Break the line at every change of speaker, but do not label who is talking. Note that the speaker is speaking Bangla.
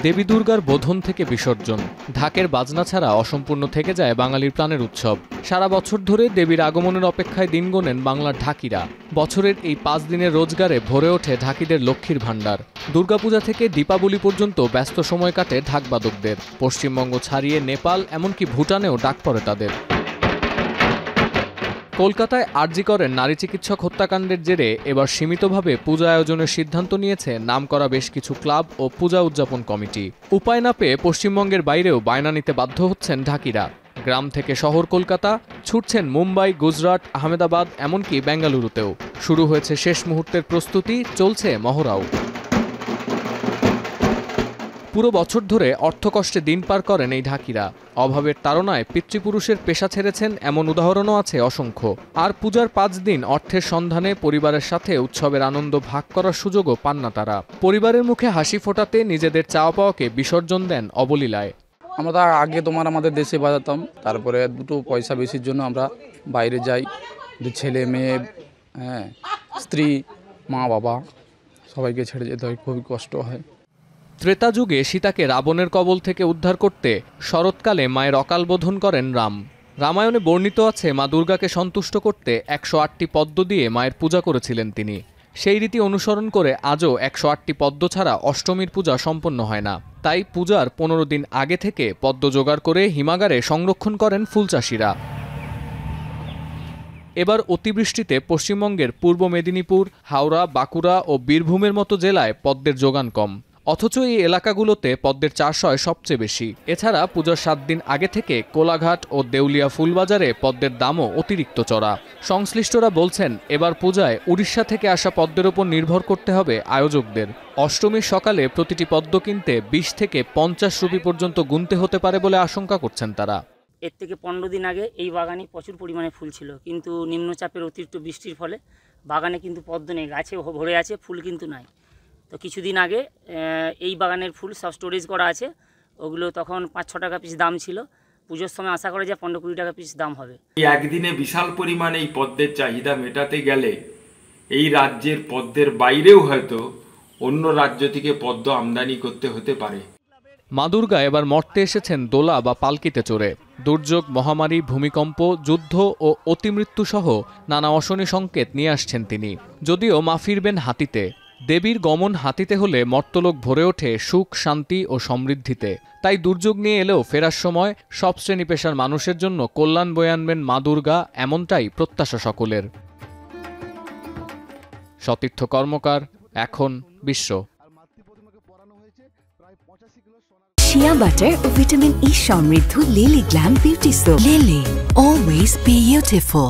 দেবী দুর্গার বোধন থেকে বিসর্জন, ঢাকের বাজনা ছাড়া অসম্পূর্ণ থেকে যায় বাঙালির প্রাণের উৎসব। সারা বছর ধরে দেবীর আগমনের অপেক্ষায় দিন গোনেন বাংলার ঢাকিরা। বছরের এই 5 দিনের রোজগারে ভরে ওঠে ঢাকিদের লক্ষ্মীর ভাণ্ডার। দুর্গাপূজা থেকে দীপাবলি পর্যন্ত ব্যস্ত সময় কাটে ঢাকবাদকদের। পশ্চিমবঙ্গ ছাড়িয়ে নেপাল এমনকি ভুটানেও ডাক পড়ে তাদের। কলকাতায় আরজি করেন নারী চিকিৎসক হত্যাকাণ্ডের জেরে এবার সীমিতভাবে পূজা আয়োজনের সিদ্ধান্ত নিয়েছে নামকরা বেশ কিছু ক্লাব ও পূজা উদযাপন কমিটি। উপায় না পেয়ে পশ্চিমবঙ্গের বাইরেও বায়না নিতে বাধ্য হচ্ছেন ঢাকিরা। গ্রাম থেকে শহর কলকাতা ছুটছেন মুম্বাই, গুজরাট, আহমেদাবাদ এমনকি বেঙ্গালুরুতেও। শুরু হয়েছে শেষ মুহূর্তের প্রস্তুতি, চলছে মহড়াও। পুরো বছর ধরে অর্থকষ্টে দিন পার করেন এই ঢাকিরা। অভাবের তাড়নায় পিতৃপুরুষের পেশা ছেড়েছেন এমন উদাহরণও আছে অসংখ্য। আর পূজার 5 দিন অর্থের সন্ধানে পরিবারের সাথে উৎসবের আনন্দ ভাগ করার সুযোগও পান না তারা। পরিবারের মুখে হাসি ফোটাতে নিজেদের চাওয়া পাওয়াকে বিসর্জন দেন অবলীলায়।
আমরা আগে আমাদের দেশে বাজাতাম, তারপরে দুটো পয়সা বেশির জন্য আমরা বাইরে যাই। ছেলে মেয়ে, স্ত্রী, মা বাবা সবাইকে ছেড়ে যেতে হয়, খুবই কষ্ট হয়।
ত্রেতা যুগে সীতাকে রাবণের কবল থেকে উদ্ধার করতে শরৎকালে মায়ের অকাল বোধন করেন রাম। রামায়ণে বর্ণিত আছে মা দুর্গাকে সন্তুষ্ট করতে 108টি পদ্ম দিয়ে মায়ের পূজা করেছিলেন তিনি। সেই রীতি অনুসরণ করে আজও 108টি পদ্ম ছাড়া অষ্টমীর পূজা সম্পন্ন হয় না। তাই পূজার 15 দিন আগে থেকে পদ্ম জোগাড় করে হিমাগারে সংরক্ষণ করেন ফুলচাষিরা। এবার অতিবৃষ্টিতে পশ্চিমবঙ্গের পূর্ব মেদিনীপুর, হাওড়া, বাঁকুড়া ও বীরভূমের মতো জেলায় পদ্মের যোগান কম। অথচ এই এলাকাগুলোতে পদ্মের চাষ হয় সবচেয়ে বেশি। এছাড়া পূজার 7 দিন আগে থেকে কোলাঘাট ও দেউলিয়া ফুলবাজারে পদ্মের দামও অতিরিক্ত চড়া। সংশ্লিষ্টরা বলছেন এবার পূজায় উড়িষ্যা থেকে আসা পদ্মের ওপর নির্ভর করতে হবে আয়োজকদের। অষ্টমীর সকালে প্রতিটি পদ্ম কিনতে 20 থেকে 50 রুপি পর্যন্ত গুনতে হতে পারে বলে আশঙ্কা করছেন তারা।
এর থেকে 15 দিন আগে এই বাগানে প্রচুর পরিমাণে ফুল ছিল, কিন্তু নিম্নচাপের অতিরিক্ত বৃষ্টির ফলে বাগানে কিন্তু পদ্ম নেই, গাছে ভরে আছে, ফুল কিন্তু নাই। তো কিছুদিন আগে এই বাগানের ফুল সব স্টোরেজ করা আছে, ওগুলো তখন 5-6 টাকা পিস দাম ছিল। পুজোর সময় আশা করা যায় 15-20 টাকা পিস দাম হবে।
এই একদিনে বিশাল পরিমাণে এই পদ্মের চাহিদা মেটাতে গেলে এই রাজ্যের পদ্মের বাইরেও হয়তো অন্য রাজ্য থেকে পদ্ম আমদানি করতে হতে পারে।
মা দুর্গা এবার মর্তে এসেছেন দোলা বা পালকিতে চড়ে। দুর্যোগ, মহামারী, ভূমিকম্প, যুদ্ধ ও অতিমৃত্যু সহ নানা অশনি সংকেত নিয়ে আসছেন তিনি। যদিও মা ফিরবেন হাতিতে। দেবীর গমন হাতিতে হলে মর্তলোক ভরে ওঠে সুখ, শান্তি ও সমৃদ্ধিতে। তাই দুর্যোগ নিয়ে এলেও ফেরার সময় সব শ্রেণী পেশার মানুষের জন্য কল্যাণ বয়ে আনবেন মা দুর্গা, এমনটাই প্রত্যাশা সকলের। সতীর্থ কর্মকার, এখন বিশ্ব।
শিয়া বাটার ও ভিটামিন ই সমৃদ্ধ lily glam beauty soap. Lily, always beautiful.